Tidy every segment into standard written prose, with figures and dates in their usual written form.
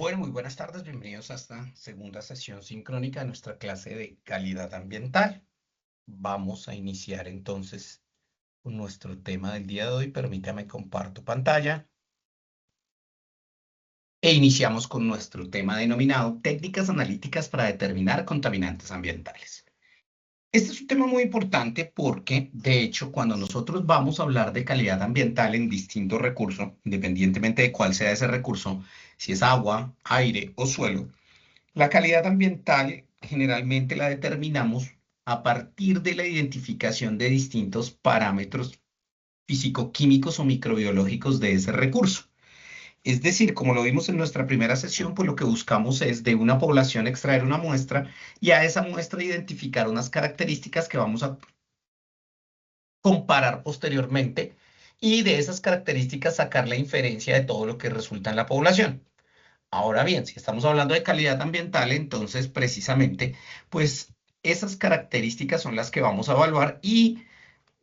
Bueno, muy buenas tardes, bienvenidos a esta segunda sesión sincrónica de nuestra clase de calidad ambiental. Vamos a iniciar entonces con nuestro tema del día de hoy. Permítame comparto pantalla e iniciamos con nuestro tema denominado técnicas analíticas para determinar contaminantes ambientales. Este es un tema muy importante porque, de hecho, cuando nosotros vamos a hablar de calidad ambiental en distintos recursos, independientemente de cuál sea ese recurso, si es agua, aire o suelo, la calidad ambiental generalmente la determinamos a partir de la identificación de distintos parámetros físico-químicos o microbiológicos de ese recurso. Es decir, como lo vimos en nuestra primera sesión, pues lo que buscamos es de una población extraer una muestra y a esa muestra identificar unas características que vamos a comparar posteriormente y de esas características sacar la inferencia de todo lo que resulta en la población. Ahora bien, si estamos hablando de calidad ambiental, entonces precisamente, pues esas características son las que vamos a evaluar y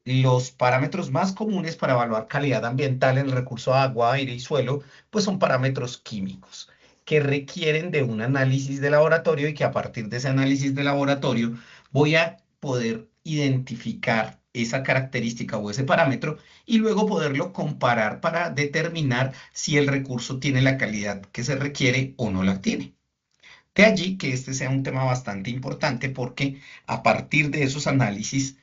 los parámetros más comunes para evaluar calidad ambiental en el recurso agua, aire y suelo, pues son parámetros químicos que requieren de un análisis de laboratorio y que a partir de ese análisis de laboratorio voy a poder identificar esa característica o ese parámetro y luego poderlo comparar para determinar si el recurso tiene la calidad que se requiere o no la tiene. De allí que este sea un tema bastante importante porque a partir de esos análisis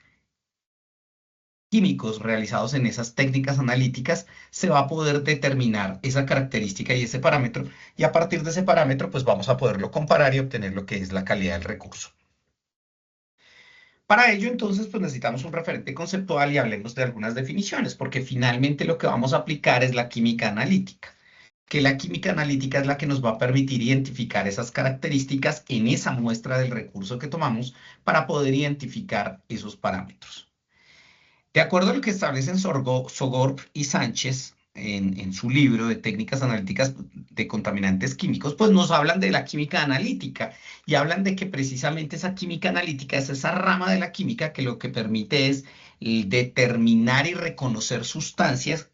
químicos realizados en esas técnicas analíticas, se va a poder determinar esa característica y ese parámetro, y a partir de ese parámetro, pues vamos a poderlo comparar y obtener lo que es la calidad del recurso. Para ello, entonces, pues necesitamos un referente conceptual y hablemos de algunas definiciones, porque finalmente lo que vamos a aplicar es la química analítica, que la química analítica es la que nos va a permitir identificar esas características en esa muestra del recurso que tomamos para poder identificar esos parámetros. De acuerdo a lo que establecen Sogorb y Sánchez en su libro de técnicas analíticas de contaminantes químicos, pues nos hablan de la química analítica y hablan de que precisamente esa química analítica es esa rama de la química que lo que permite es determinar y reconocer sustancias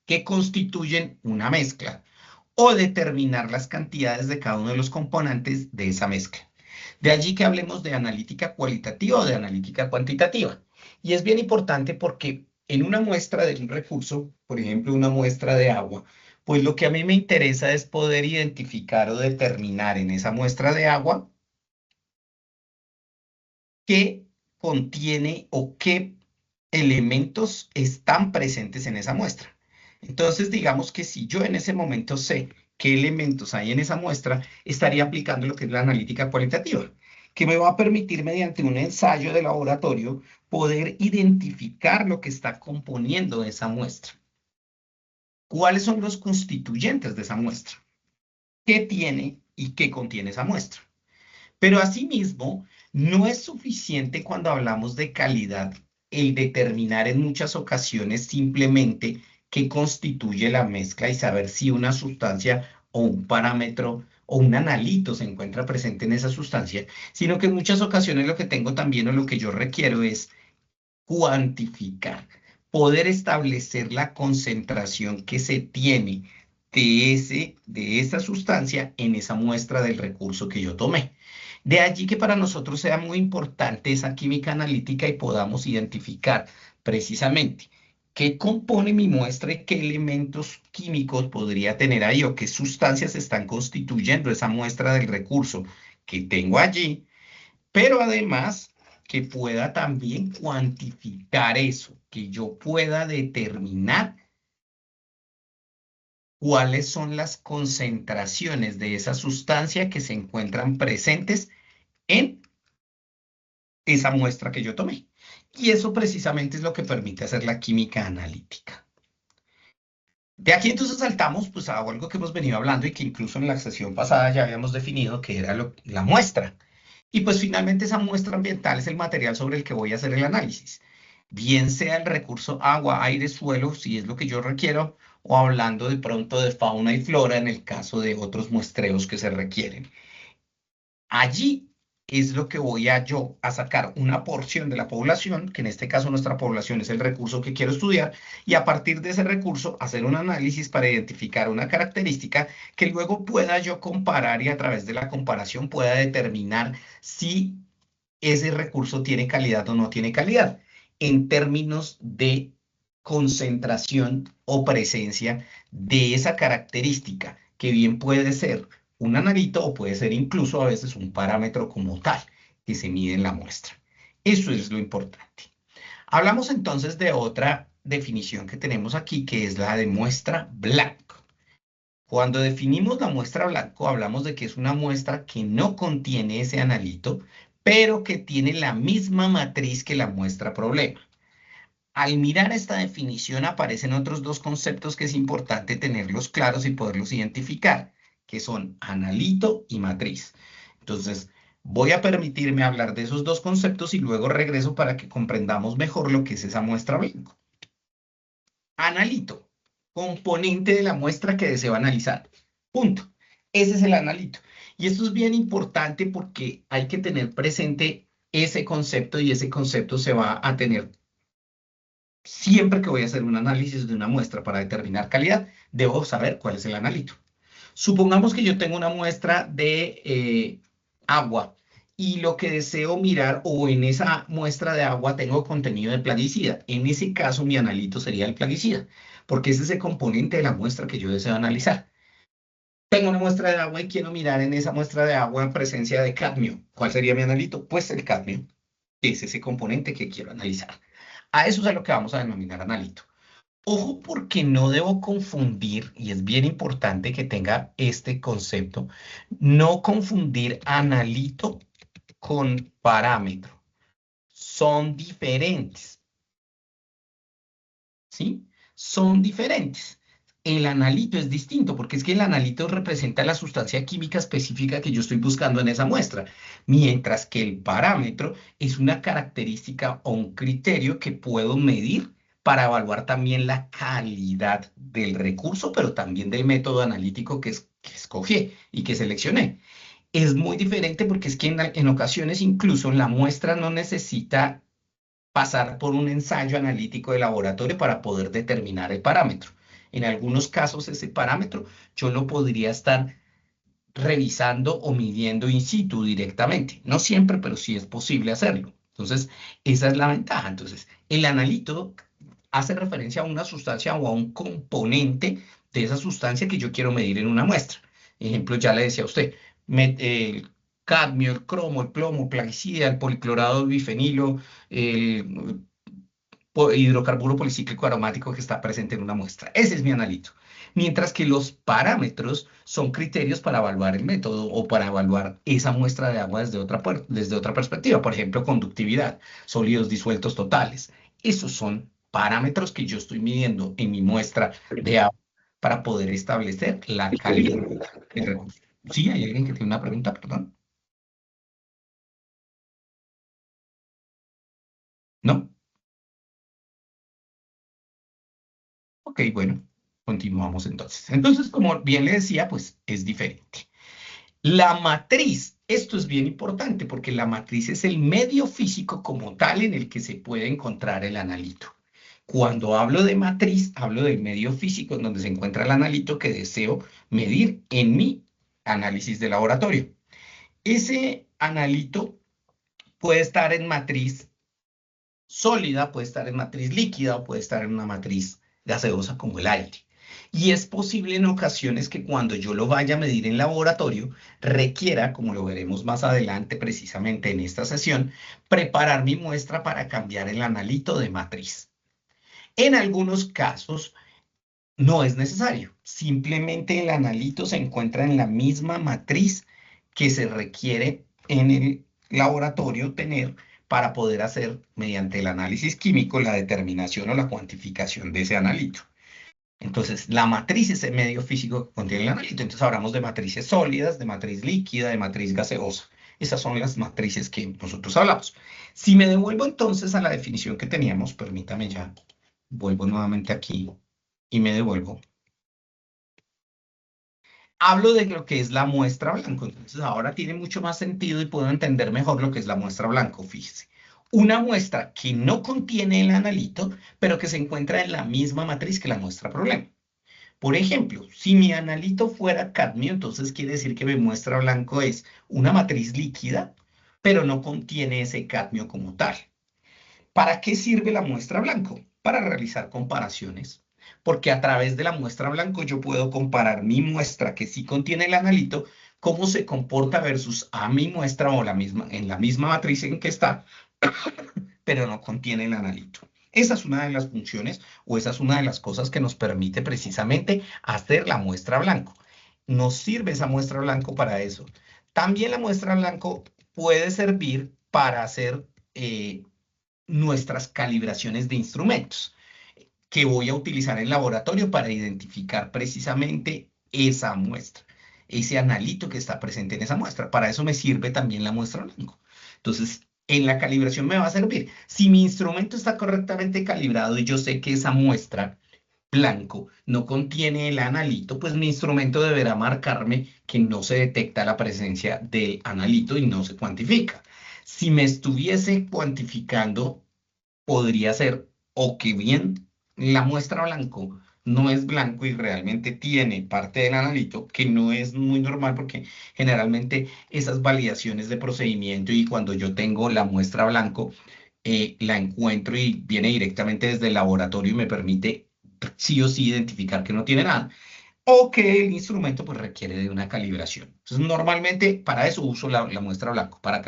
que constituyen una mezcla o determinar las cantidades de cada uno de los componentes de esa mezcla. De allí que hablemos de analítica cualitativa o de analítica cuantitativa. Y es bien importante porque en una muestra de un recurso, por ejemplo, una muestra de agua, pues lo que a mí me interesa es poder identificar o determinar en esa muestra de agua qué contiene o qué elementos están presentes en esa muestra. Entonces, digamos que si yo en ese momento sé qué elementos hay en esa muestra, estaría aplicando lo que es la analítica cualitativa, que me va a permitir mediante un ensayo de laboratorio poder identificar lo que está componiendo esa muestra. ¿Cuáles son los constituyentes de esa muestra? ¿Qué tiene y qué contiene esa muestra? Pero asimismo, no es suficiente cuando hablamos de calidad el determinar en muchas ocasiones simplemente qué constituye la mezcla y saber si una sustancia o un parámetro o un analito se encuentra presente en esa sustancia, sino que en muchas ocasiones lo que tengo también o lo que yo requiero es cuantificar, poder establecer la concentración que se tiene de esa sustancia en esa muestra del recurso que yo tomé. De allí que para nosotros sea muy importante esa química analítica y podamos identificar precisamente qué compone mi muestra y qué elementos químicos podría tener ahí o qué sustancias están constituyendo esa muestra del recurso que tengo allí, pero además que pueda también cuantificar eso, que yo pueda determinar cuáles son las concentraciones de esa sustancia que se encuentran presentes en esa muestra que yo tomé. Y eso precisamente es lo que permite hacer la química analítica. De aquí entonces saltamos pues a algo que hemos venido hablando y que incluso en la sesión pasada ya habíamos definido que era la muestra. Y pues finalmente esa muestra ambiental es el material sobre el que voy a hacer el análisis. Bien sea el recurso agua, aire, suelo, si es lo que yo requiero, o hablando de pronto de fauna y flora en el caso de otros muestreos que se requieren. Allí es lo que voy a yo a sacar una porción de la población, que en este caso nuestra población es el recurso que quiero estudiar, y a partir de ese recurso hacer un análisis para identificar una característica que luego pueda yo comparar y a través de la comparación pueda determinar si ese recurso tiene calidad o no tiene calidad en términos de concentración o presencia de esa característica, que bien puede ser un analito o puede ser incluso a veces un parámetro como tal que se mide en la muestra. Eso es lo importante. Hablamos entonces de otra definición que tenemos aquí, que es la de muestra blanco. Cuando definimos la muestra blanco, hablamos de que es una muestra que no contiene ese analito, pero que tiene la misma matriz que la muestra problema. Al mirar esta definición aparecen otros dos conceptos que es importante tenerlos claros y poderlos identificar, que son analito y matriz. Entonces, voy a permitirme hablar de esos dos conceptos y luego regreso para que comprendamos mejor lo que es esa muestra blanco. Analito, componente de la muestra que deseo analizar. Punto. Ese es el analito. Y esto es bien importante porque hay que tener presente ese concepto y ese concepto se va a tener siempre que voy a hacer un análisis de una muestra para determinar calidad, debo saber cuál es el analito. Supongamos que yo tengo una muestra de agua y lo que deseo mirar o en esa muestra de agua tengo contenido de plaguicida. En ese caso mi analito sería el plaguicida, porque ese es el componente de la muestra que yo deseo analizar. Tengo una muestra de agua y quiero mirar en esa muestra de agua en presencia de cadmio. ¿Cuál sería mi analito? Pues el cadmio, que es ese componente que quiero analizar. A eso es a lo que vamos a denominar analito. Ojo porque no debo confundir, y es bien importante que tenga este concepto, no confundir analito con parámetro. Son diferentes, ¿sí? Son diferentes. El analito es distinto porque es que el analito representa la sustancia química específica que yo estoy buscando en esa muestra, mientras que el parámetro es una característica o un criterio que puedo medir para evaluar también la calidad del recurso, pero también del método analítico que escogí y que seleccioné. Es muy diferente porque es que en ocasiones incluso la muestra no necesita pasar por un ensayo analítico de laboratorio para poder determinar el parámetro. En algunos casos ese parámetro yo lo podría estar revisando o midiendo in situ directamente. No siempre, pero sí es posible hacerlo. Entonces, esa es la ventaja. Entonces, el analito hace referencia a una sustancia o a un componente de esa sustancia que yo quiero medir en una muestra. Ejemplo, ya le decía a usted, el cadmio, el cromo, el plomo, plaguicida, el policlorado, el bifenilo, el hidrocarburo policíclico aromático que está presente en una muestra. Ese es mi analito. Mientras que los parámetros son criterios para evaluar el método o para evaluar esa muestra de agua desde otra perspectiva. Por ejemplo, conductividad, sólidos disueltos totales. Esos son parámetros que yo estoy midiendo en mi muestra de agua para poder establecer la calidad del recurso. Sí, hay alguien que tiene una pregunta, perdón. ¿No? Ok, bueno, continuamos entonces. Entonces, como bien le decía, pues es diferente. La matriz, esto es bien importante porque la matriz es el medio físico como tal en el que se puede encontrar el analito. Cuando hablo de matriz, hablo del medio físico en donde se encuentra el analito que deseo medir en mi análisis de laboratorio. Ese analito puede estar en matriz sólida, puede estar en matriz líquida o puede estar en una matriz gaseosa como el aire. Y es posible en ocasiones que cuando yo lo vaya a medir en laboratorio, requiera, como lo veremos más adelante precisamente en esta sesión, preparar mi muestra para cambiar el analito de matriz. En algunos casos no es necesario, simplemente el analito se encuentra en la misma matriz que se requiere en el laboratorio tener para poder hacer mediante el análisis químico la determinación o la cuantificación de ese analito. Entonces, la matriz es el medio físico que contiene el analito. Entonces, hablamos de matrices sólidas, de matriz líquida, de matriz gaseosa. Esas son las matrices que nosotros hablamos. Si me devuelvo entonces a la definición que teníamos, permítame ya, vuelvo nuevamente aquí y me devuelvo. hablo de lo que es la muestra blanco. Entonces ahora tiene mucho más sentido y puedo entender mejor lo que es la muestra blanco. Fíjese. Una muestra que no contiene el analito, pero que se encuentra en la misma matriz que la muestra problema. Por ejemplo, si mi analito fuera cadmio, entonces quiere decir que mi muestra blanco es una matriz líquida, pero no contiene ese cadmio como tal. ¿Para qué sirve la muestra blanco? Para realizar comparaciones, porque a través de la muestra blanco yo puedo comparar mi muestra que sí contiene el analito, cómo se comporta versus a mi muestra o en la misma matriz en que está, pero no contiene el analito. Esa es una de las funciones o esa es una de las cosas que nos permite precisamente hacer la muestra blanco. Nos sirve esa muestra blanco para eso. También la muestra blanco puede servir para hacer nuestras calibraciones de instrumentos que voy a utilizar en laboratorio para identificar precisamente esa muestra, ese analito que está presente en esa muestra. Para eso me sirve también la muestra blanco. Entonces, en la calibración me va a servir. Si mi instrumento está correctamente calibrado y yo sé que esa muestra blanco no contiene el analito, pues mi instrumento deberá marcarme que no se detecta la presencia del analito y no se cuantifica. Si me estuviese cuantificando, podría ser o que bien la muestra blanco no es blanco y realmente tiene parte del analito, que no es muy normal porque generalmente esas validaciones de procedimiento y cuando yo tengo la muestra blanco, la encuentro y viene directamente desde el laboratorio y me permite sí o sí identificar que no tiene nada o que el instrumento pues requiere de una calibración. Entonces, normalmente para eso uso la muestra blanco, para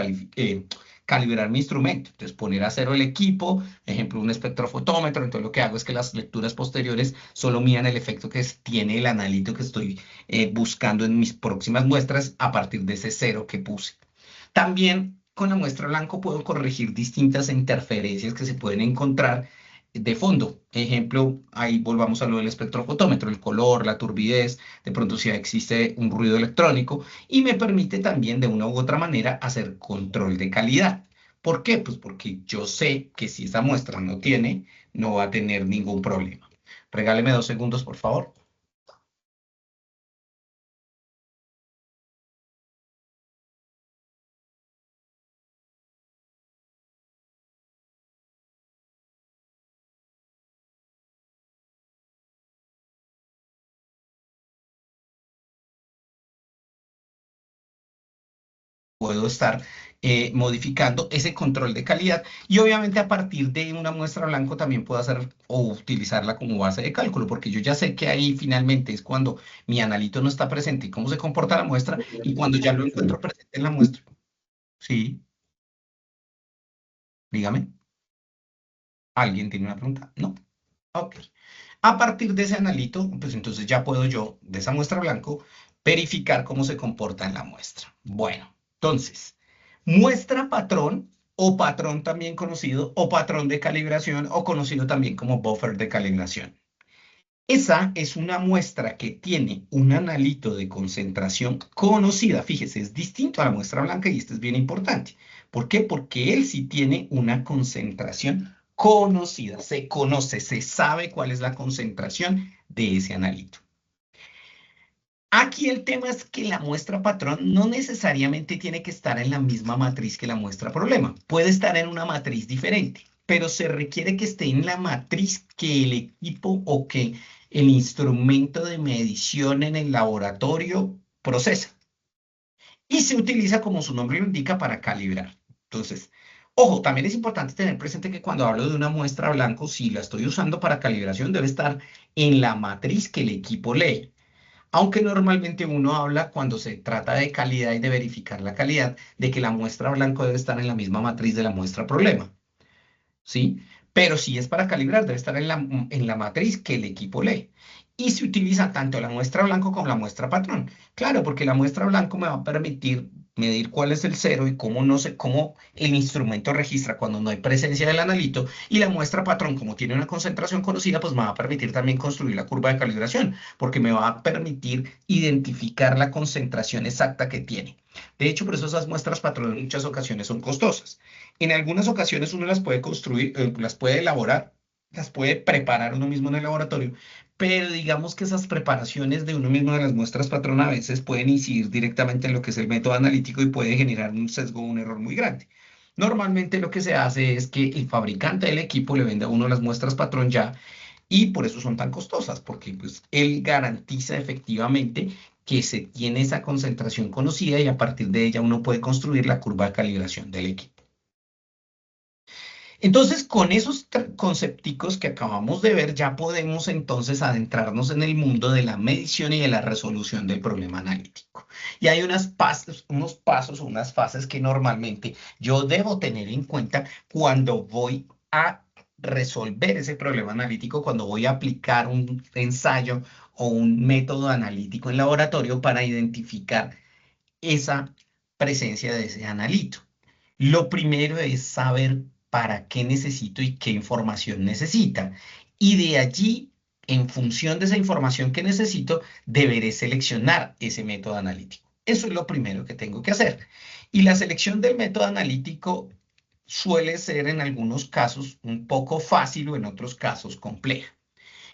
calibrar mi instrumento. Entonces, poner a cero el equipo, ejemplo, un espectrofotómetro. Entonces, lo que hago es que las lecturas posteriores solo midan el efecto que tiene el analito que estoy buscando en mis próximas muestras a partir de ese cero que puse. También con la muestra blanco puedo corregir distintas interferencias que se pueden encontrar de fondo. Ejemplo, ahí volvamos a lo del espectrofotómetro, el color, la turbidez, de pronto si existe un ruido electrónico y me permite también de una u otra manera hacer control de calidad. ¿Por qué? Pues porque yo sé que si esa muestra no tiene, no va a tener ningún problema. Regáleme 2 segundos, por favor. Puedo estar modificando ese control de calidad y obviamente a partir de una muestra blanco también puedo hacer o utilizarla como base de cálculo, porque yo ya sé que ahí finalmente es cuando mi analito no está presente y cómo se comporta la muestra y cuando ya lo encuentro presente en la muestra. Sí, dígame. ¿Alguien tiene una pregunta? No. Ok. A partir de ese analito, pues entonces ya puedo yo, de esa muestra blanco, verificar cómo se comporta en la muestra. Bueno, entonces, muestra patrón o patrón también conocido o patrón de calibración o conocido también como buffer de calibración. Esa es una muestra que tiene un analito de concentración conocida. Fíjese, es distinto a la muestra blanca y esto es bien importante. ¿Por qué? Porque él sí tiene una concentración conocida. Se conoce, se sabe cuál es la concentración de ese analito. Aquí el tema es que la muestra patrón no necesariamente tiene que estar en la misma matriz que la muestra problema. Puede estar en una matriz diferente, pero se requiere que esté en la matriz que el equipo o que el instrumento de medición en el laboratorio procesa. Y se utiliza, como su nombre lo indica, para calibrar. Entonces, ojo, también es importante tener presente que cuando hablo de una muestra blanco, si la estoy usando para calibración, debe estar en la matriz que el equipo lee. Aunque normalmente uno habla cuando se trata de calidad y de verificar la calidad, de que la muestra blanco debe estar en la misma matriz de la muestra problema, ¿sí? Pero si es para calibrar, debe estar en la matriz que el equipo lee. Y se utiliza tanto la muestra blanco como la muestra patrón. Claro, porque la muestra blanco me va a permitir medir cuál es el cero y cómo, no sé, cómo el instrumento registra cuando no hay presencia del analito. Y la muestra patrón, como tiene una concentración conocida, pues me va a permitir también construir la curva de calibración, porque me va a permitir identificar la concentración exacta que tiene. De hecho, por eso esas muestras patrón en muchas ocasiones son costosas. En algunas ocasiones uno las puede construir, las puede elaborar, las puede preparar uno mismo en el laboratorio, pero digamos que esas preparaciones de uno mismo de las muestras patrón a veces pueden incidir directamente en lo que es el método analítico y puede generar un sesgo o un error muy grande. Normalmente lo que se hace es que el fabricante del equipo le vende a uno las muestras patrón ya y por eso son tan costosas, porque pues él garantiza efectivamente que se tiene esa concentración conocida y a partir de ella uno puede construir la curva de calibración del equipo. Entonces, con esos concepticos que acabamos de ver, ya podemos entonces adentrarnos en el mundo de la medición y de la resolución del problema analítico. Y hay unos pasos o unas fases que normalmente yo debo tener en cuenta cuando voy a resolver ese problema analítico, cuando voy a aplicar un ensayo o un método analítico en laboratorio para identificar esa presencia de ese analito. Lo primero es saber para qué necesito y qué información necesita. Y de allí, en función de esa información que necesito, deberé seleccionar ese método analítico. Eso es lo primero que tengo que hacer. Y la selección del método analítico suele ser en algunos casos un poco fácil o en otros casos compleja.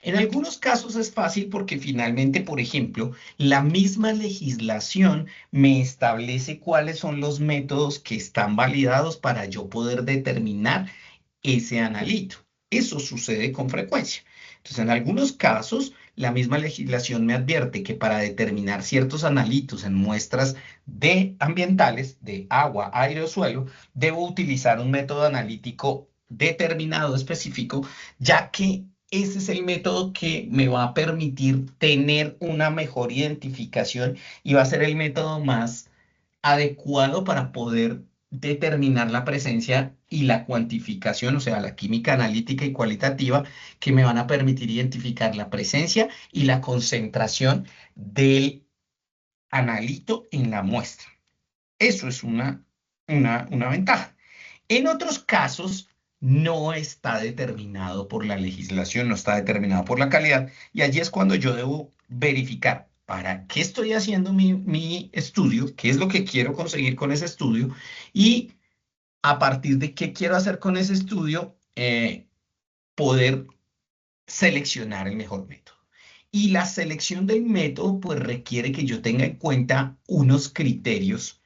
En algunos casos es fácil porque finalmente, por ejemplo, la misma legislación me establece cuáles son los métodos que están validados para yo poder determinar ese analito. Eso sucede con frecuencia. Entonces, en algunos casos, la misma legislación me advierte que para determinar ciertos analitos en muestras de ambientales, de agua, aire o suelo, debo utilizar un método analítico determinado, específico, ya que ese es el método que me va a permitir tener una mejor identificación y va a ser el método más adecuado para poder determinar la presencia y la cuantificación, o sea, la química analítica y cualitativa, que me van a permitir identificar la presencia y la concentración del analito en la muestra. Eso es una ventaja. En otros casos, no está determinado por la legislación, no está determinado por la calidad, y allí es cuando yo debo verificar para qué estoy haciendo mi estudio, qué es lo que quiero conseguir con ese estudio, y a partir de qué quiero hacer con ese estudio, poder seleccionar el mejor método. Y la selección del método, pues requiere que yo tenga en cuenta unos criterios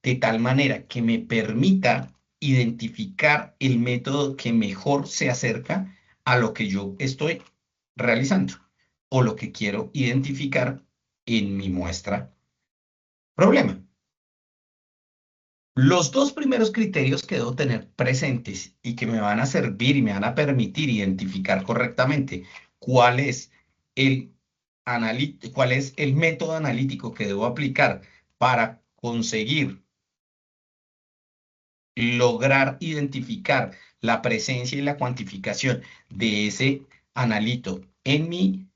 de tal manera que me permita identificar el método que mejor se acerca a lo que yo estoy realizando o lo que quiero identificar en mi muestra problema. Los dos primeros criterios que debo tener presentes y que me van a servir y me van a permitir identificar correctamente cuál es cuál es el método analítico que debo aplicar para conseguir lograr identificar la presencia y la cuantificación de ese analito en mi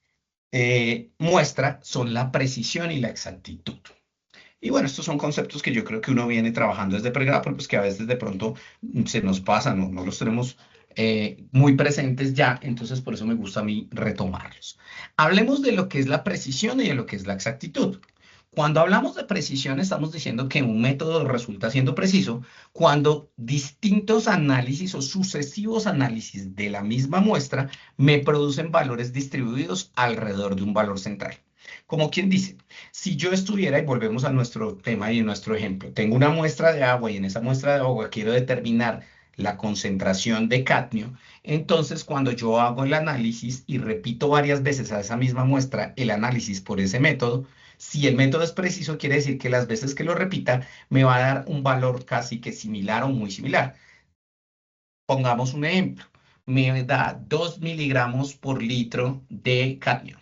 muestra son la precisión y la exactitud. Y bueno, estos son conceptos que yo creo que uno viene trabajando desde pregrado, pero pues que a veces de pronto se nos pasan, no los tenemos muy presentes ya, entonces por eso me gusta a mí retomarlos. Hablemos de lo que es la precisión y de lo que es la exactitud. Cuando hablamos de precisión, estamos diciendo que un método resulta siendo preciso cuando distintos análisis o sucesivos análisis de la misma muestra me producen valores distribuidos alrededor de un valor central. Como quien dice, si yo estuviera, y volvemos a nuestro tema y a nuestro ejemplo, tengo una muestra de agua y en esa muestra de agua quiero determinar la concentración de cadmio, entonces cuando yo hago el análisis y repito varias veces a esa misma muestra el análisis por ese método, si el método es preciso, quiere decir que las veces que lo repita me va a dar un valor casi que similar o muy similar. Pongamos un ejemplo. Me da 2 miligramos por litro de cadmio.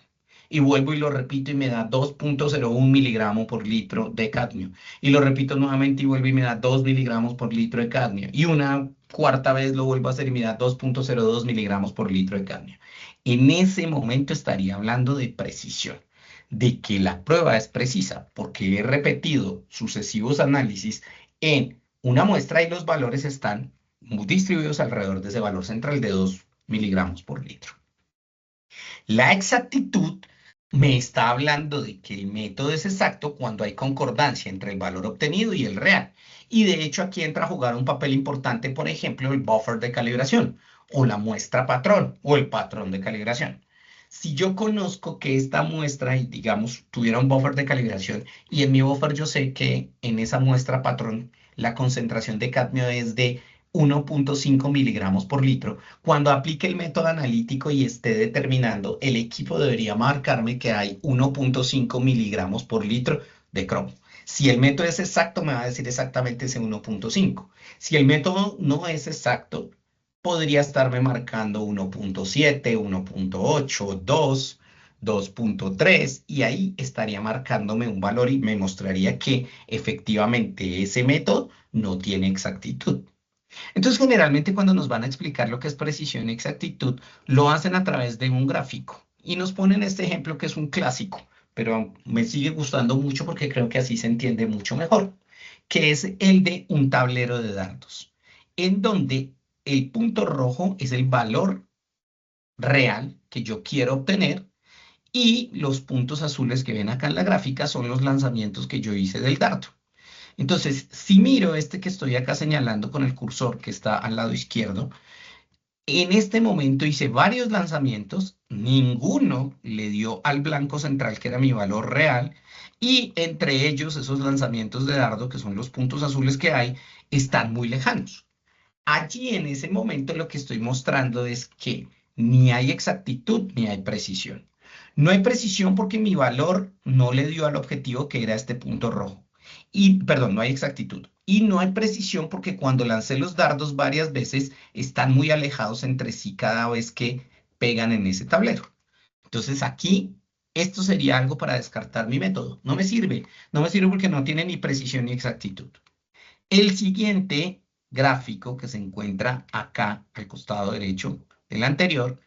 Y vuelvo y lo repito y me da 2,01 miligramos por litro de cadmio. Y lo repito nuevamente y vuelvo y me da 2 miligramos por litro de cadmio. Y una cuarta vez lo vuelvo a hacer y me da 2,02 miligramos por litro de cadmio. En ese momento estaría hablando de precisión, de que la prueba es precisa, porque he repetido sucesivos análisis en una muestra y los valores están muy distribuidos alrededor de ese valor central de 2 miligramos por litro. La exactitud me está hablando de que el método es exacto cuando hay concordancia entre el valor obtenido y el real. Y de hecho aquí entra a jugar un papel importante, por ejemplo, el buffer de calibración o la muestra patrón o el patrón de calibración. Si yo conozco que esta muestra, y digamos, tuviera un buffer de calibración, y en mi buffer yo sé que en esa muestra patrón la concentración de cadmio es de 1.5 miligramos por litro, cuando aplique el método analítico y esté determinando, el equipo debería marcarme que hay 1.5 miligramos por litro de cromo. Si el método es exacto, me va a decir exactamente ese 1.5. Si el método no es exacto, podría estarme marcando 1.7, 1.8, 2, 2.3 y ahí estaría marcándome un valor y me mostraría que efectivamente ese método no tiene exactitud. Entonces, generalmente cuando nos van a explicar lo que es precisión y exactitud, lo hacen a través de un gráfico y nos ponen este ejemplo que es un clásico, pero me sigue gustando mucho porque creo que así se entiende mucho mejor, que es el de un tablero de dardos, en donde el punto rojo es el valor real que yo quiero obtener y los puntos azules que ven acá en la gráfica son los lanzamientos que yo hice del dardo. Entonces, si miro este que estoy acá señalando con el cursor que está al lado izquierdo, en este momento hice varios lanzamientos, ninguno le dio al blanco central, que era mi valor real, y entre ellos esos lanzamientos de dardo, que son los puntos azules que hay, están muy lejanos. Allí en ese momento lo que estoy mostrando es que ni hay exactitud ni hay precisión. No hay precisión porque mi valor no le dio al objetivo que era este punto rojo. Y, perdón, no hay exactitud. Y no hay precisión porque cuando lancé los dardos varias veces están muy alejados entre sí cada vez que pegan en ese tablero. Entonces aquí, esto sería algo para descartar mi método. No me sirve. No me sirve porque no tiene ni precisión ni exactitud. El siguiente gráfico que se encuentra acá al costado derecho del anterior,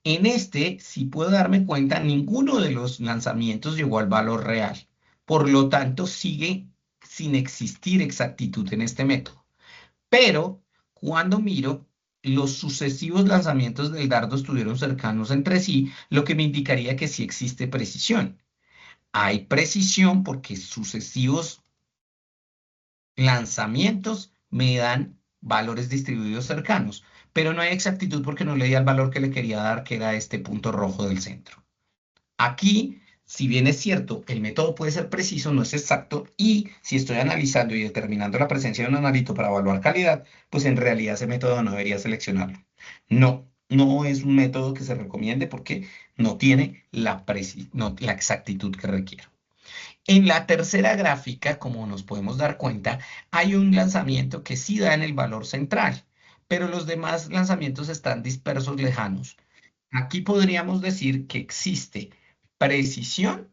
en este, si puedo darme cuenta, ninguno de los lanzamientos llegó al valor real. Por lo tanto, sigue sin existir exactitud en este método. Pero cuando miro, los sucesivos lanzamientos del dardo estuvieron cercanos entre sí, lo que me indicaría que sí existe precisión. Hay precisión porque sucesivos lanzamientos me dan valores distribuidos cercanos, pero no hay exactitud porque no le di al valor que le quería dar, que era este punto rojo del centro. Aquí, si bien es cierto, el método puede ser preciso, no es exacto, y si estoy analizando y determinando la presencia de un analito para evaluar calidad, pues en realidad ese método no debería seleccionarlo. No, no es un método que se recomiende porque no tiene la exactitud que requiero. En la tercera gráfica, como nos podemos dar cuenta, hay un lanzamiento que sí da en el valor central, pero los demás lanzamientos están dispersos lejanos. Aquí podríamos decir que existe precisión.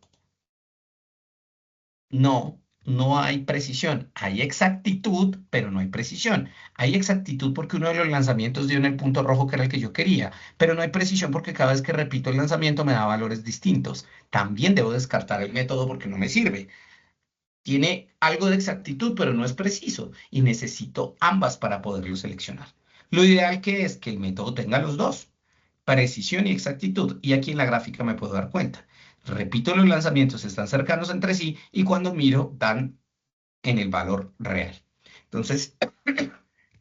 No, no hay precisión. Hay exactitud, pero no hay precisión. Hay exactitud porque uno de los lanzamientos dio en el punto rojo que era el que yo quería, pero no hay precisión porque cada vez que repito el lanzamiento me da valores distintos. También debo descartar el método porque no me sirve. Tiene algo de exactitud, pero no es preciso y necesito ambas para poderlo seleccionar. Lo ideal que es que el método tenga los dos, precisión y exactitud. Y aquí en la gráfica me puedo dar cuenta. Repito, los lanzamientos están cercanos entre sí y cuando miro dan en el valor real. Entonces,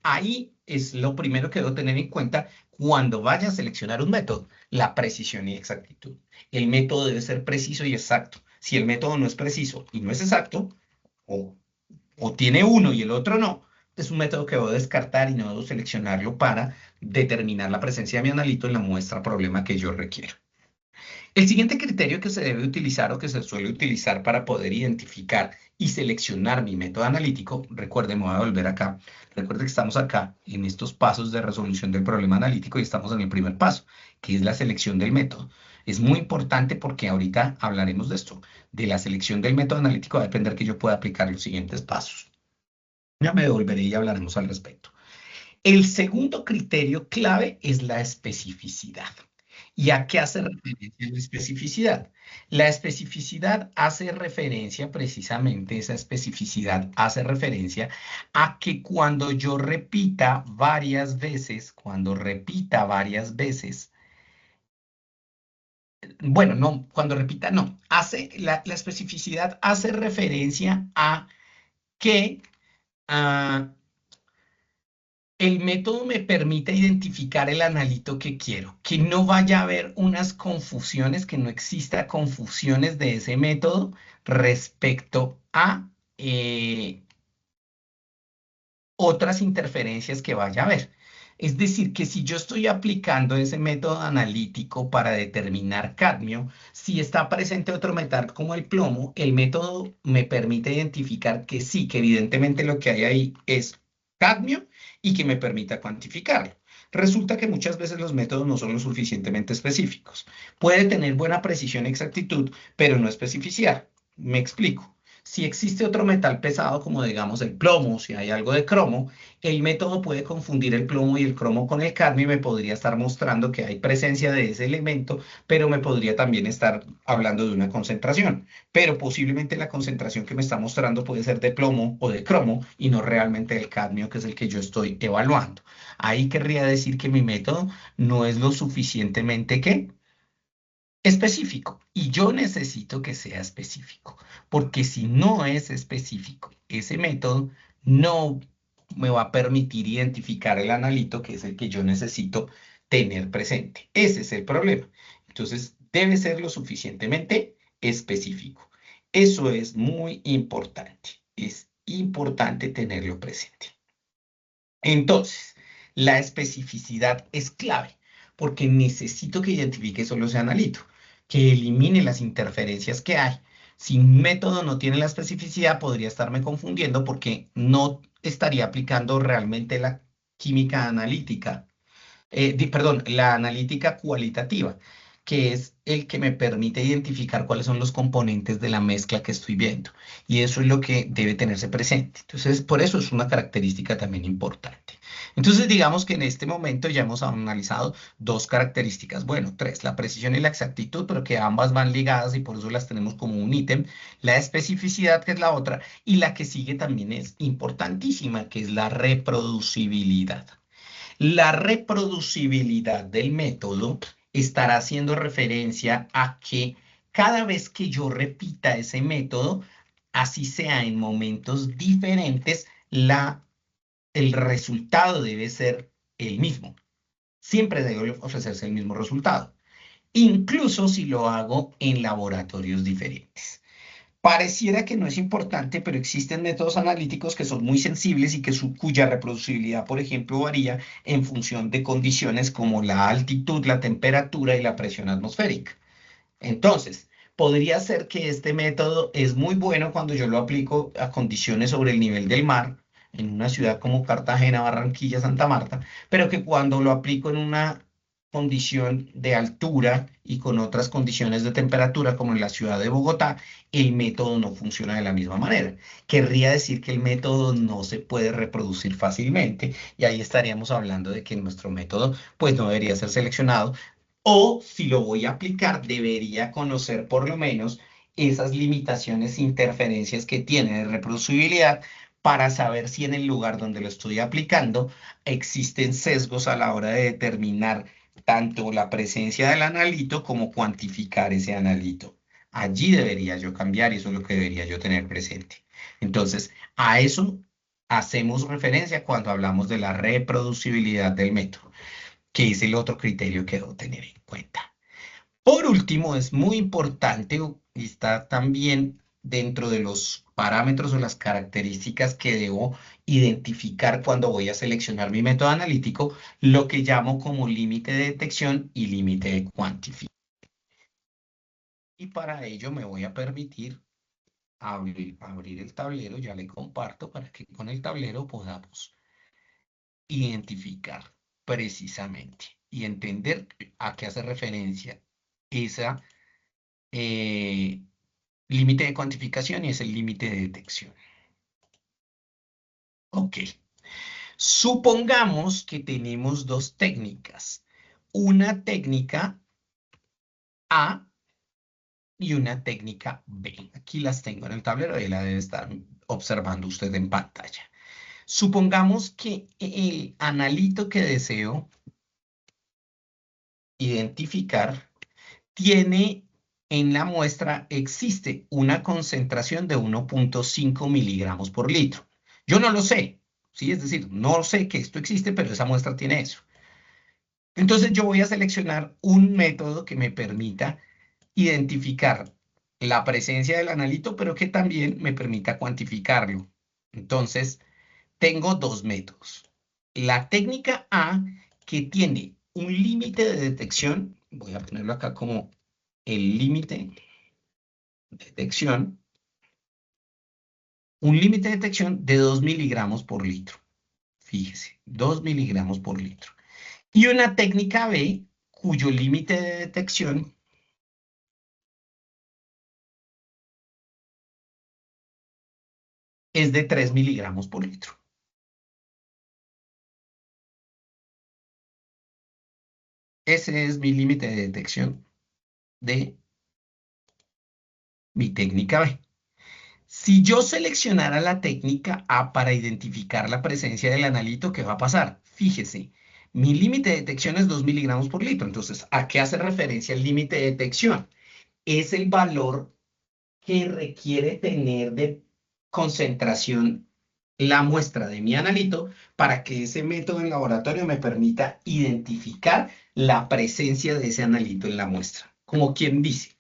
ahí es lo primero que debo tener en cuenta cuando vaya a seleccionar un método, la precisión y exactitud. El método debe ser preciso y exacto. Si el método no es preciso y no es exacto, o, o tiene uno y el otro no, es un método que debo descartar y no debo seleccionarlo para determinar la presencia de mi analito en la muestra problema que yo requiero. El siguiente criterio que se debe utilizar o que se suele utilizar para poder identificar y seleccionar mi método analítico, recuerden, me voy a volver acá, recuerden que estamos acá en estos pasos de resolución del problema analítico y estamos en el primer paso, que es la selección del método. Es muy importante porque ahorita hablaremos de esto. De la selección del método analítico va a depender que yo pueda aplicar los siguientes pasos. Ya me devolveré y hablaremos al respecto. El segundo criterio clave es la especificidad. ¿Y a qué hace referencia la especificidad? La especificidad hace referencia, precisamente esa especificidad hace referencia a que cuando yo repita varias veces, bueno, no, cuando repita, no, la especificidad hace referencia a que, ah, El método me permite identificar el analito que quiero, que no vaya a haber unas confusiones, que no exista confusiones de ese método respecto a otras interferencias que vaya a haber. Es decir, que si yo estoy aplicando ese método analítico para determinar cadmio, si está presente otro metal como el plomo, el método me permite identificar que sí, que evidentemente lo que hay ahí es cadmio y que me permita cuantificarlo. Resulta que muchas veces los métodos no son lo suficientemente específicos. Puede tener buena precisión y exactitud, pero no especificidad. Me explico. Si existe otro metal pesado, como digamos el plomo, si hay algo de cromo, el método puede confundir el plomo y el cromo con el cadmio y me podría estar mostrando que hay presencia de ese elemento, pero me podría también estar hablando de una concentración. Pero posiblemente la concentración que me está mostrando puede ser de plomo o de cromo y no realmente del cadmio, que es el que yo estoy evaluando. Ahí querría decir que mi método no es lo suficientemente que específico. Y yo necesito que sea específico, porque si no es específico, ese método no me va a permitir identificar el analito, que es el que yo necesito tener presente. Ese es el problema. Entonces, debe ser lo suficientemente específico. Eso es muy importante. Es importante tenerlo presente. Entonces, la especificidad es clave porque necesito que identifique solo ese analito, que elimine las interferencias que hay. Si un método no tiene la especificidad, podría estarme confundiendo porque no estaría aplicando realmente la química analítica perdón, la analítica cualitativa, que es el que me permite identificar cuáles son los componentes de la mezcla que estoy viendo. Y eso es lo que debe tenerse presente. Entonces, por eso es una característica también importante. Entonces, digamos que en este momento ya hemos analizado dos características, bueno, tres, la precisión y la exactitud, pero que ambas van ligadas y por eso las tenemos como un ítem, la especificidad, que es la otra, y la que sigue también es importantísima, que es la reproducibilidad. La reproducibilidad del método estará haciendo referencia a que cada vez que yo repita ese método, así sea en momentos diferentes, el resultado debe ser el mismo. Siempre debe ofrecerse el mismo resultado, incluso si lo hago en laboratorios diferentes. Pareciera que no es importante, pero existen métodos analíticos que son muy sensibles y cuya reproducibilidad, por ejemplo, varía en función de condiciones como la altitud, la temperatura y la presión atmosférica. Entonces, podría ser que este método es muy bueno cuando yo lo aplico a condiciones sobre el nivel del mar, en una ciudad como Cartagena, Barranquilla, Santa Marta, pero que cuando lo aplico en una condición de altura y con otras condiciones de temperatura, como en la ciudad de Bogotá, el método no funciona de la misma manera. Querría decir que el método no se puede reproducir fácilmente y ahí estaríamos hablando de que nuestro método pues no debería ser seleccionado o si lo voy a aplicar, debería conocer por lo menos esas limitaciones e interferencias que tiene de reproducibilidad para saber si en el lugar donde lo estoy aplicando existen sesgos a la hora de determinar tanto la presencia del analito como cuantificar ese analito. Allí debería yo cambiar y eso es lo que debería yo tener presente. Entonces, a eso hacemos referencia cuando hablamos de la reproducibilidad del método, que es el otro criterio que debo tener en cuenta. Por último, es muy importante y está también dentro de los parámetros o las características que debo identificar cuando voy a seleccionar mi método analítico, lo que llamo como límite de detección y límite de cuantificación. Y para ello me voy a permitir abrir el tablero, ya le comparto para que con el tablero podamos identificar precisamente y entender a qué hace referencia esa eh, límite de cuantificación y es el límite de detección. Ok. Supongamos que tenemos dos técnicas. Una técnica A y una técnica B. Aquí las tengo en el tablero y la debe estar observando usted en pantalla. Supongamos que el analito que deseo identificar tiene en la muestra, existe una concentración de 1,5 miligramos por litro. Yo no lo sé, ¿sí? Es decir, no sé que esto existe, pero esa muestra tiene eso. Entonces yo voy a seleccionar un método que me permita identificar la presencia del analito, pero que también me permita cuantificarlo. Entonces, tengo dos métodos. La técnica A, que tiene un límite de detección, voy a ponerlo acá como el límite de detección, un límite de detección de 2 miligramos por litro. Fíjese, 2 miligramos por litro. Y una técnica B, cuyo límite de detección es de 3 miligramos por litro. Ese es mi límite de detección de mi técnica B. Si yo seleccionara la técnica A para identificar la presencia del analito, ¿qué va a pasar? Fíjese, mi límite de detección es 2 miligramos por litro. Entonces, ¿a qué hace referencia el límite de detección? Es el valor que requiere tener de concentración la muestra de mi analito para que ese método en laboratorio me permita identificar la presencia de ese analito en la muestra. Como quien dice,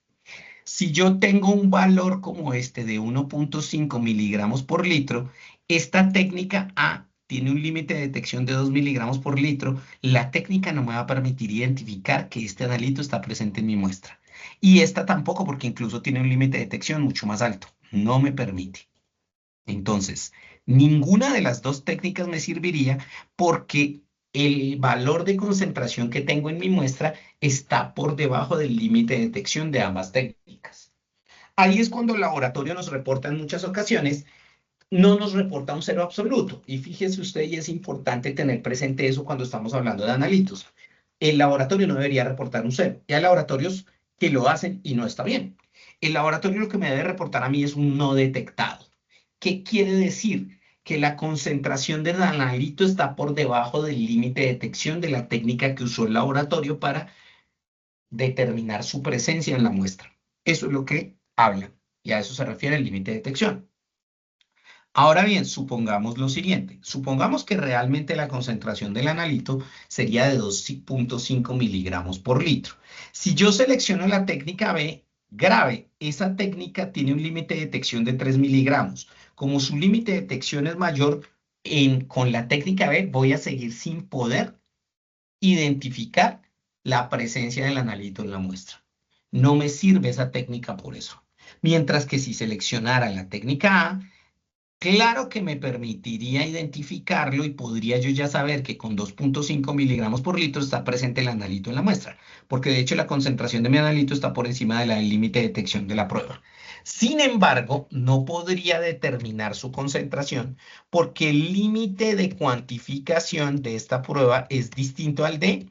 si yo tengo un valor como este de 1.5 miligramos por litro, esta técnica A tiene un límite de detección de 2 miligramos por litro, la técnica no me va a permitir identificar que este analito está presente en mi muestra. Y esta tampoco, porque incluso tiene un límite de detección mucho más alto. No me permite. Entonces, ninguna de las dos técnicas me serviría porque el valor de concentración que tengo en mi muestra está por debajo del límite de detección de ambas técnicas. Ahí es cuando el laboratorio nos reporta en muchas ocasiones, no nos reporta un cero absoluto. Y fíjese usted, y es importante tener presente eso cuando estamos hablando de analitos. El laboratorio no debería reportar un cero. Y hay laboratorios que lo hacen y no está bien. El laboratorio lo que me debe reportar a mí es un no detectado. ¿Qué quiere decir? Que la concentración del analito está por debajo del límite de detección de la técnica que usó el laboratorio para determinar su presencia en la muestra. Eso es lo que habla y a eso se refiere el límite de detección. Ahora bien, supongamos lo siguiente. Supongamos que realmente la concentración del analito sería de 2.5 miligramos por litro. Si yo selecciono la técnica B, grave, esa técnica tiene un límite de detección de 3 miligramos. Como su límite de detección es mayor, con la técnica B voy a seguir sin poder identificar la presencia del analito en la muestra. No me sirve esa técnica por eso. Mientras que si seleccionara la técnica A, claro que me permitiría identificarlo y podría yo ya saber que con 2.5 miligramos por litro está presente el analito en la muestra, porque de hecho la concentración de mi analito está por encima de la del límite de detección de la prueba. Sin embargo, no podría determinar su concentración porque el límite de cuantificación de esta prueba ¿es distinto al de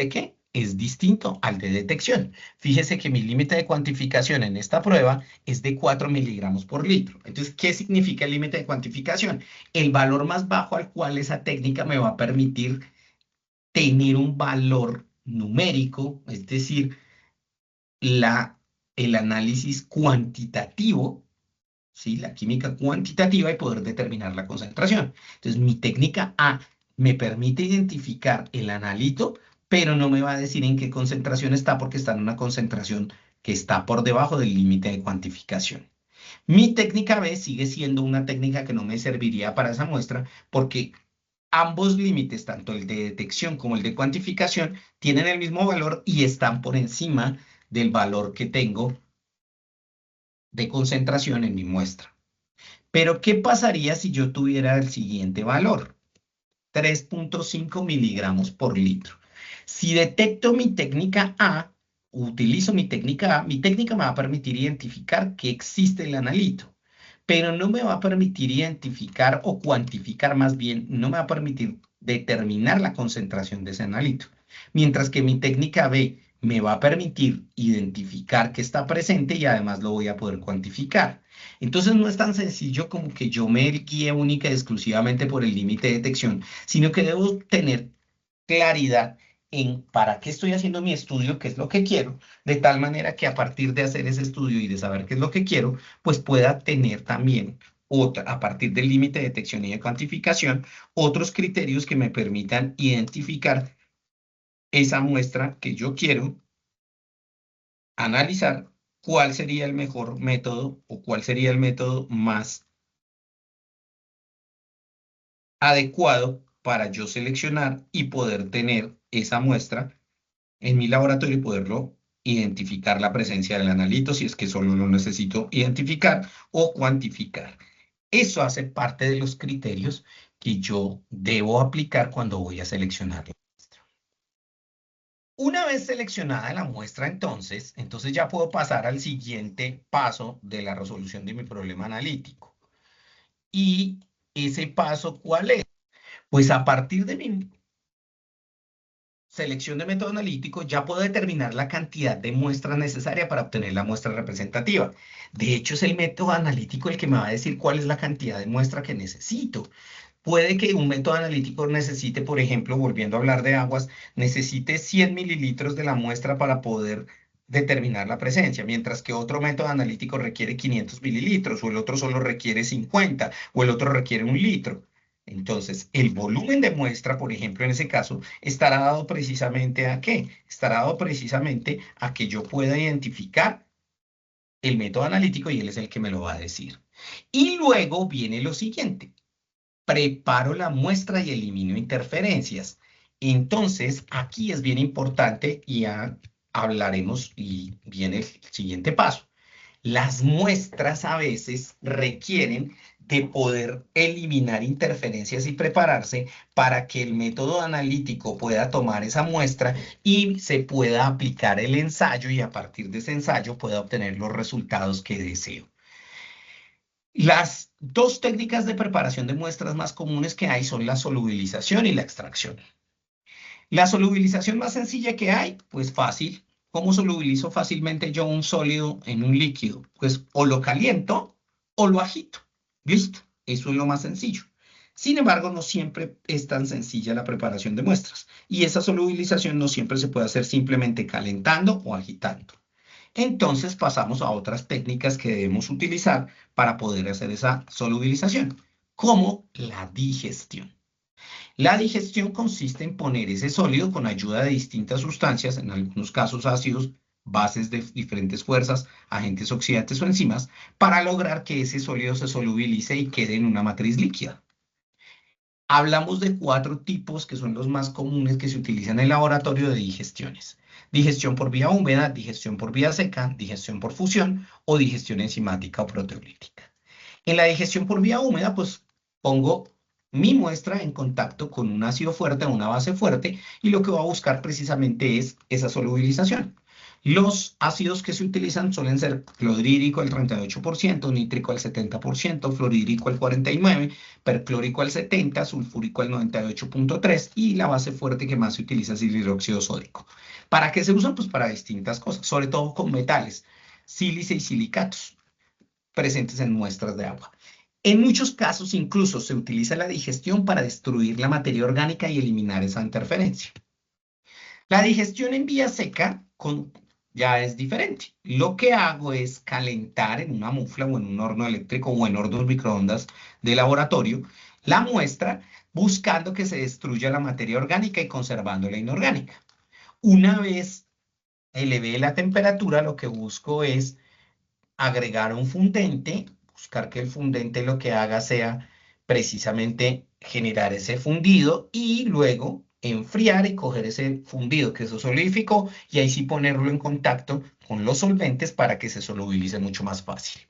qué? Es distinto al de detección. Fíjese que mi límite de cuantificación en esta prueba es de 4 miligramos por litro. Entonces, ¿qué significa el límite de cuantificación? El valor más bajo al cual esa técnica me va a permitir tener un valor numérico, es decir, la, el análisis cuantitativo, ¿sí? La química cuantitativa y poder determinar la concentración. Entonces, mi técnica A me permite identificar el analito, pero no me va a decir en qué concentración está porque está en una concentración que está por debajo del límite de cuantificación. Mi técnica B sigue siendo una técnica que no me serviría para esa muestra porque ambos límites, tanto el de detección como el de cuantificación, tienen el mismo valor y están por encima del valor que tengo de concentración en mi muestra. Pero, ¿qué pasaría si yo tuviera el siguiente valor? 3.5 miligramos por litro. Si detecto mi técnica A, utilizo mi técnica A, mi técnica me va a permitir identificar que existe el analito, pero no me va a permitir identificar o cuantificar más bien, no me va a permitir determinar la concentración de ese analito. Mientras que mi técnica B me va a permitir identificar que está presente y además lo voy a poder cuantificar. Entonces no es tan sencillo como que yo me guíe única y exclusivamente por el límite de detección, sino que debo tener claridad en para qué estoy haciendo mi estudio, qué es lo que quiero, de tal manera que a partir de hacer ese estudio y de saber qué es lo que quiero, pues pueda tener también otra, a partir del límite de detección y de cuantificación, otros criterios que me permitan identificar esa muestra que yo quiero analizar, cuál sería el mejor método o cuál sería el método más adecuado para yo seleccionar y poder tener esa muestra en mi laboratorio y poderlo identificar la presencia del analito si es que solo lo necesito identificar o cuantificar. Eso hace parte de los criterios que yo debo aplicar cuando voy a seleccionar la muestra. Una vez seleccionada la muestra, entonces ya puedo pasar al siguiente paso de la resolución de mi problema analítico. ¿Y ese paso cuál es? Pues a partir de mi selección de método analítico, ya puedo determinar la cantidad de muestras necesaria para obtener la muestra representativa. De hecho, es el método analítico el que me va a decir cuál es la cantidad de muestra que necesito. Puede que un método analítico necesite, por ejemplo, volviendo a hablar de aguas, necesite 100 mililitros de la muestra para poder determinar la presencia, mientras que otro método analítico requiere 500 mililitros, o el otro solo requiere 50, o el otro requiere 1 litro. Entonces, el volumen de muestra, por ejemplo, en ese caso, estará dado precisamente ¿a qué? Estará dado precisamente a que yo pueda identificar el método analítico y él es el que me lo va a decir. Y luego viene lo siguiente: preparo la muestra y elimino interferencias. Entonces, aquí es bien importante y ya hablaremos y viene el siguiente paso. Las muestras a veces requieren de poder eliminar interferencias y prepararse para que el método analítico pueda tomar esa muestra y se pueda aplicar el ensayo y a partir de ese ensayo pueda obtener los resultados que deseo. Las dos técnicas de preparación de muestras más comunes que hay son la solubilización y la extracción. La solubilización más sencilla que hay, pues fácil. ¿Cómo solubilizo fácilmente yo un sólido en un líquido? Pues o lo caliento o lo agito. ¿Listo? Eso es lo más sencillo. Sin embargo, no siempre es tan sencilla la preparación de muestras y esa solubilización no siempre se puede hacer simplemente calentando o agitando. Entonces pasamos a otras técnicas que debemos utilizar para poder hacer esa solubilización, como la digestión. La digestión consiste en poner ese sólido con ayuda de distintas sustancias, en algunos casos ácidos, bases de diferentes fuerzas, agentes oxidantes o enzimas, para lograr que ese sólido se solubilice y quede en una matriz líquida. Hablamos de 4 tipos que son los más comunes que se utilizan en el laboratorio de digestiones. Digestión por vía húmeda, digestión por vía seca, digestión por fusión o digestión enzimática o proteolítica. En la digestión por vía húmeda, pues pongo mi muestra en contacto con un ácido fuerte o una base fuerte y lo que voy a buscar precisamente es esa solubilización. Los ácidos que se utilizan suelen ser clorhídrico al 38%, nítrico al 70%, fluorhídrico al 49%, perclórico al 70%, sulfúrico al 98.3% y la base fuerte que más se utiliza es el hidróxido sódico. ¿Para qué se usan? Pues para distintas cosas, sobre todo con metales, sílice y silicatos presentes en muestras de agua. En muchos casos incluso se utiliza la digestión para destruir la materia orgánica y eliminar esa interferencia. La digestión en vía seca ya es diferente. Lo que hago es calentar en una mufla o en un horno eléctrico o en hornos microondas de laboratorio la muestra buscando que se destruya la materia orgánica y conservando la inorgánica. Una vez eleve la temperatura, lo que busco es agregar un fundente, buscar que el fundente lo que haga sea precisamente generar ese fundido y luego enfriar y coger ese fundido que se solidificó y ahí sí ponerlo en contacto con los solventes para que se solubilice mucho más fácil.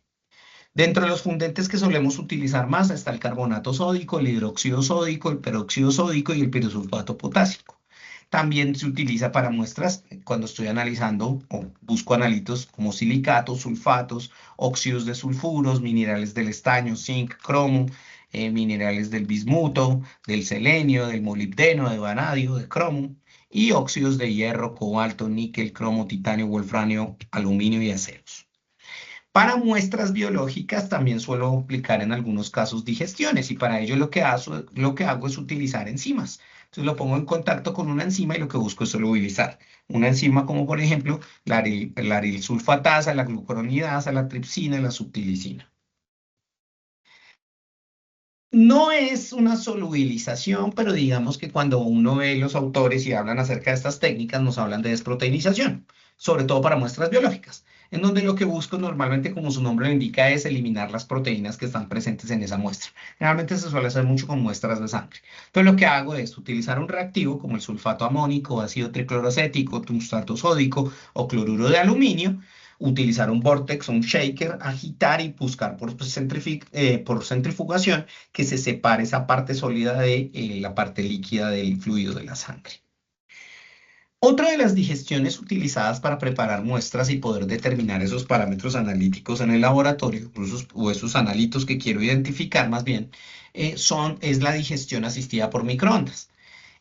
Dentro de los fundentes que solemos utilizar más está el carbonato sódico, el hidróxido sódico, el peróxido sódico y el pirosulfato potásico. También se utiliza para muestras cuando estoy analizando o busco analitos como silicatos, sulfatos, óxidos de sulfuros, minerales del estaño, zinc, cromo, minerales del bismuto, del selenio, del molibdeno, de vanadio, de cromo y óxidos de hierro, cobalto, níquel, cromo, titanio, wolfranio, aluminio y aceros. Para muestras biológicas también suelo aplicar en algunos casos digestiones y para ello lo que hago es utilizar enzimas. Entonces lo pongo en contacto con una enzima y lo que busco es solubilizar. Una enzima como por ejemplo la arilsulfatasa, la glucuronidasa, la tripsina y la subtilisina. No es una solubilización, pero digamos que cuando uno ve los autores y hablan acerca de estas técnicas, nos hablan de desproteinización, sobre todo para muestras biológicas, en donde lo que busco normalmente, como su nombre lo indica, es eliminar las proteínas que están presentes en esa muestra. Realmente se suele hacer mucho con muestras de sangre. Entonces lo que hago es utilizar un reactivo como el sulfato amónico, ácido tricloroacético, tungstato sódico o cloruro de aluminio, utilizar un vortex o un shaker, agitar y buscar por centrifugación que se separe esa parte sólida de la parte líquida del fluido de la sangre. Otra de las digestiones utilizadas para preparar muestras y poder determinar esos parámetros analíticos en el laboratorio, o esos analitos que quiero identificar más bien, es la digestión asistida por microondas.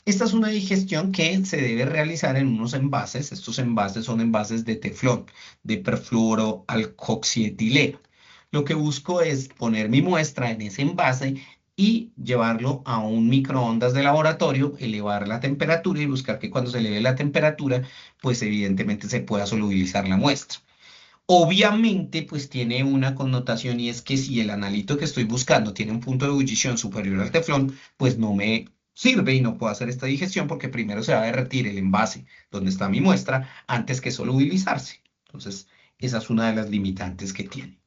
Esta es una digestión que se debe realizar en unos envases. Estos envases son envases de teflón, de perfluoroalcoxietileno. Lo que busco es poner mi muestra en ese envase y llevarlo a un microondas de laboratorio, elevar la temperatura y buscar que cuando se eleve la temperatura, pues evidentemente se pueda solubilizar la muestra. Obviamente, pues tiene una connotación y es que si el analito que estoy buscando tiene un punto de ebullición superior al teflón, pues no me sirve y no puedo hacer esta digestión porque primero se va a derretir el envase donde está mi muestra antes que solubilizarse. Entonces, esa es una de las limitantes que tiene.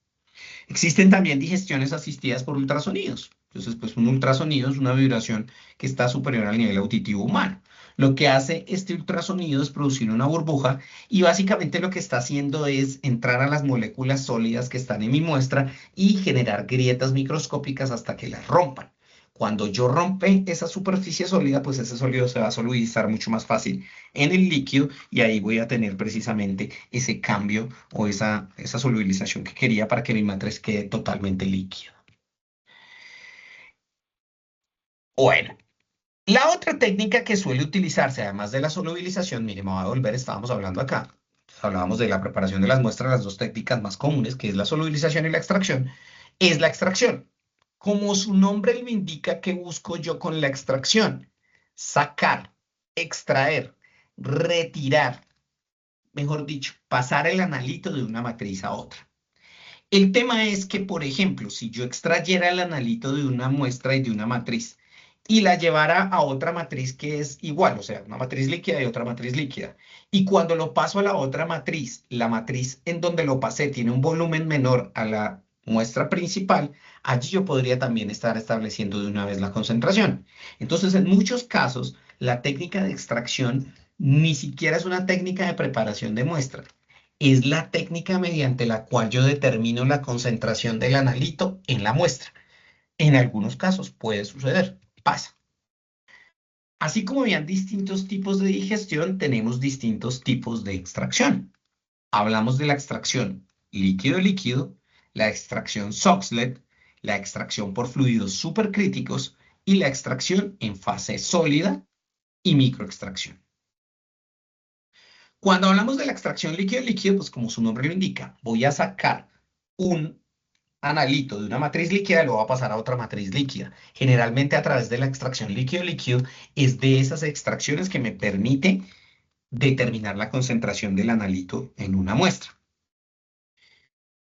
Existen también digestiones asistidas por ultrasonidos. Entonces, pues un ultrasonido es una vibración que está superior al nivel auditivo humano. Lo que hace este ultrasonido es producir una burbuja y básicamente lo que está haciendo es entrar a las moléculas sólidas que están en mi muestra y generar grietas microscópicas hasta que las rompan. Cuando yo rompe esa superficie sólida, pues ese sólido se va a solubilizar mucho más fácil en el líquido y ahí voy a tener precisamente ese cambio o esa solubilización que quería para que mi matriz quede totalmente líquida. Bueno, la otra técnica que suele utilizarse, además de la solubilización, mire, me voy a volver, estábamos hablando acá, hablábamos de la preparación de las muestras, las dos técnicas más comunes, que es la solubilización y la extracción, es la extracción. Como su nombre lo indica, ¿qué busco yo con la extracción? Sacar, extraer, retirar, mejor dicho, pasar el analito de una matriz a otra. El tema es que, por ejemplo, si yo extrayera el analito de una muestra y de una matriz y la llevara a otra matriz que es igual, o sea, una matriz líquida y otra matriz líquida, y cuando lo paso a la otra matriz, la matriz en donde lo pasé tiene un volumen menor a la muestra principal, allí yo podría también estar estableciendo de una vez la concentración. Entonces, en muchos casos, la técnica de extracción ni siquiera es una técnica de preparación de muestra, es la técnica mediante la cual yo determino la concentración del analito en la muestra. En algunos casos puede suceder, pasa. Así como habían distintos tipos de digestión, tenemos distintos tipos de extracción. Hablamos de la extracción líquido-líquido, la extracción Soxhlet, la extracción por fluidos supercríticos y la extracción en fase sólida y microextracción. Cuando hablamos de la extracción líquido-líquido, pues como su nombre lo indica, voy a sacar un analito de una matriz líquida y lo va a pasar a otra matriz líquida. Generalmente a través de la extracción líquido-líquido es de esas extracciones que me permite determinar la concentración del analito en una muestra.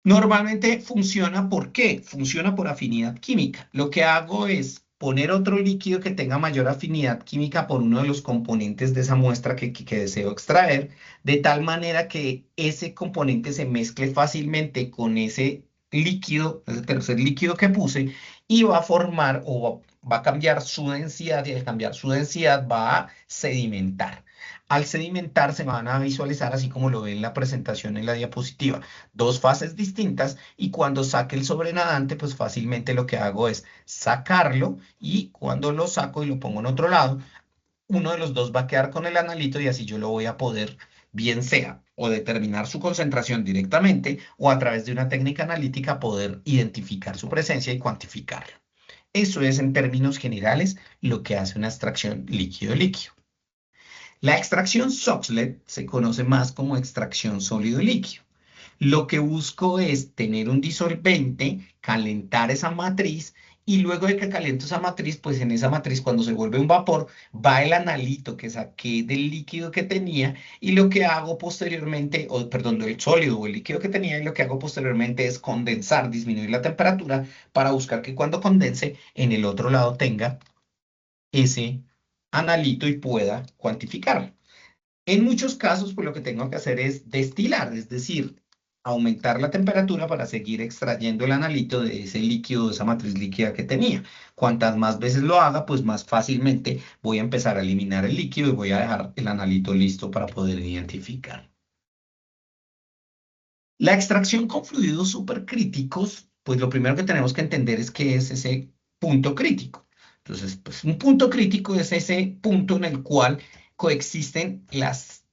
Normalmente funciona, ¿por qué? Funciona por afinidad química. Lo que hago es poner otro líquido que tenga mayor afinidad química por uno de los componentes de esa muestra que deseo extraer, de tal manera que ese componente se mezcle fácilmente con ese líquido, ese tercer líquido que puse, y va a formar o va a cambiar su densidad, y al cambiar su densidad va a sedimentar. Al sedimentar se van a visualizar así como lo ven en la presentación en la diapositiva dos fases distintas y cuando saque el sobrenadante, pues fácilmente lo que hago es sacarlo y cuando lo saco y lo pongo en otro lado, uno de los dos va a quedar con el analito y así yo lo voy a poder, bien sea o determinar su concentración directamente o a través de una técnica analítica poder identificar su presencia y cuantificarla. Eso es en términos generales lo que hace una extracción líquido-líquido. La extracción Soxhlet se conoce más como extracción sólido-líquido. Lo que busco es tener un disolvente, calentar esa matriz y luego de que caliento esa matriz, pues en esa matriz cuando se vuelve un vapor, va el analito que saqué del líquido que tenía y lo que hago posteriormente, o perdón, del sólido o el líquido que tenía y lo que hago posteriormente es condensar, disminuir la temperatura para buscar que cuando condense en el otro lado tenga ese analito y pueda cuantificarlo. En muchos casos, pues lo que tengo que hacer es destilar, es decir, aumentar la temperatura para seguir extrayendo el analito de ese líquido, de esa matriz líquida que tenía. Cuantas más veces lo haga, pues más fácilmente voy a empezar a eliminar el líquido y voy a dejar el analito listo para poder identificar. La extracción con fluidos supercríticos, pues lo primero que tenemos que entender es qué es ese punto crítico. Entonces, pues un punto crítico es ese punto en el cual coexisten las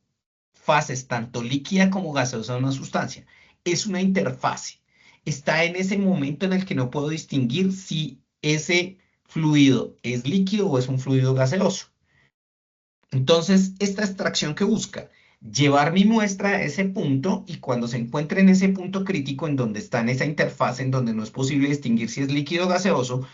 fases, tanto líquida como gaseosa de una sustancia. Es una interfase. Está en ese momento en el que no puedo distinguir si ese fluido es líquido o es un fluido gaseoso. Entonces, esta extracción que busca llevar mi muestra a ese punto y cuando se encuentre en ese punto crítico en donde está en esa interfase en donde no es posible distinguir si es líquido o gaseoso,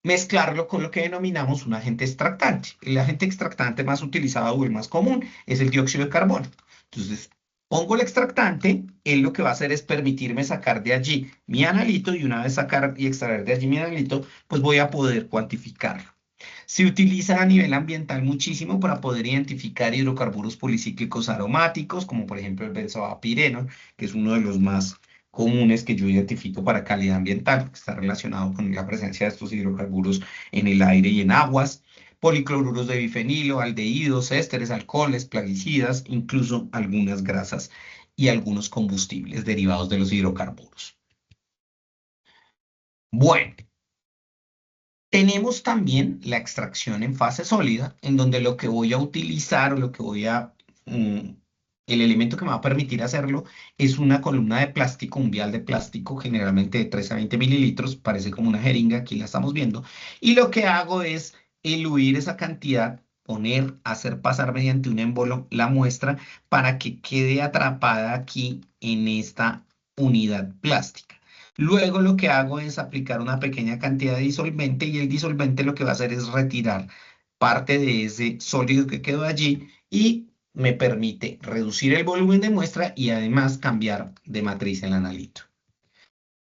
mezclarlo con lo que denominamos un agente extractante. El agente extractante más utilizado o el más común es el dióxido de carbono. Entonces, pongo el extractante, él lo que va a hacer es permitirme sacar de allí mi analito y una vez sacar y extraer de allí mi analito, pues voy a poder cuantificarlo. Se utiliza a nivel ambiental muchísimo para poder identificar hidrocarburos policíclicos aromáticos, como por ejemplo el benzopireno, que es uno de los más comunes que yo identifico para calidad ambiental, que está relacionado con la presencia de estos hidrocarburos en el aire y en aguas, policloruros de bifenilo, aldehídos, ésteres, alcoholes, plaguicidas, incluso algunas grasas y algunos combustibles derivados de los hidrocarburos. Bueno, tenemos también la extracción en fase sólida, en donde lo que voy a utilizar o lo que mm, el elemento que me va a permitir hacerlo es una columna de plástico, un vial de plástico, generalmente de 3 a 20 mililitros, parece como una jeringa, aquí la estamos viendo, y lo que hago es eluir esa cantidad, poner, hacer pasar mediante un émbolo la muestra para que quede atrapada aquí en esta unidad plástica. Luego lo que hago es aplicar una pequeña cantidad de disolvente y el disolvente lo que va a hacer es retirar parte de ese sólido que quedó allí y me permite reducir el volumen de muestra y además cambiar de matriz el analito.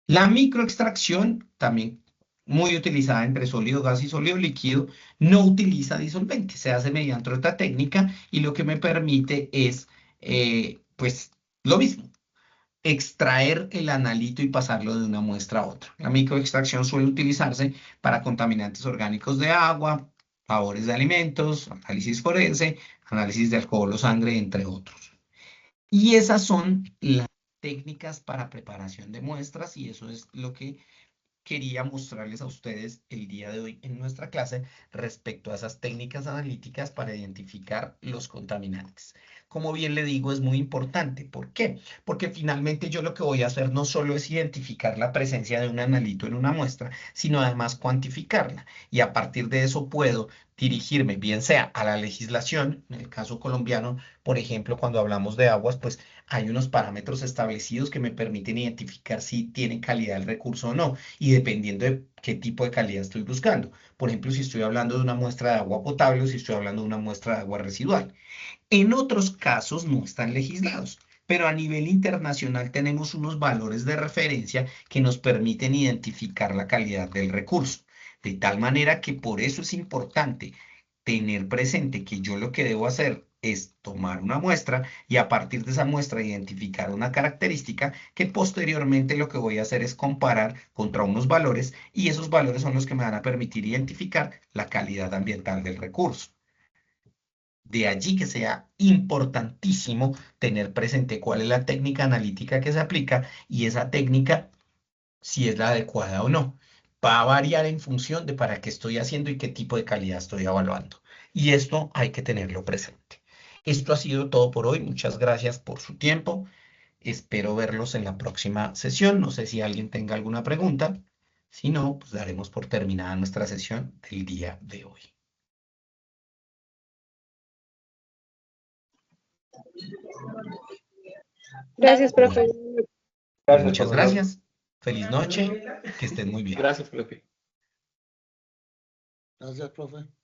La microextracción, también muy utilizada entre sólido gas y sólido líquido, no utiliza disolvente, se hace mediante otra técnica y lo que me permite es, pues, lo mismo extraer el analito y pasarlo de una muestra a otra. La microextracción suele utilizarse para contaminantes orgánicos de agua, sabores de alimentos, análisis forense, análisis de alcohol o sangre, entre otros. Y esas son las técnicas para preparación de muestras y eso es lo que quería mostrarles a ustedes el día de hoy en nuestra clase respecto a esas técnicas analíticas para identificar los contaminantes. Como bien le digo, es muy importante. ¿Por qué? Porque finalmente yo lo que voy a hacer no solo es identificar la presencia de un analito en una muestra, sino además cuantificarla. Y a partir de eso puedo dirigirme, bien sea a la legislación, en el caso colombiano, por ejemplo, cuando hablamos de aguas, pues hay unos parámetros establecidos que me permiten identificar si tiene calidad el recurso o no y dependiendo de qué tipo de calidad estoy buscando. Por ejemplo, si estoy hablando de una muestra de agua potable o si estoy hablando de una muestra de agua residual. En otros casos no están legislados, pero a nivel internacional tenemos unos valores de referencia que nos permiten identificar la calidad del recurso. De tal manera que por eso es importante tener presente que yo lo que debo hacer es tomar una muestra y a partir de esa muestra identificar una característica que posteriormente lo que voy a hacer es comparar contra unos valores y esos valores son los que me van a permitir identificar la calidad ambiental del recurso. De allí que sea importantísimo tener presente cuál es la técnica analítica que se aplica y esa técnica si es la adecuada o no. Va a variar en función de para qué estoy haciendo y qué tipo de calidad estoy evaluando. Y esto hay que tenerlo presente. Esto ha sido todo por hoy. Muchas gracias por su tiempo. Espero verlos en la próxima sesión. No sé si alguien tenga alguna pregunta. Si no, pues daremos por terminada nuestra sesión del día de hoy. Gracias, profe. Gracias, Muchas profesor. gracias. Feliz noche. Que estén muy bien. Gracias, profe. Gracias, profe.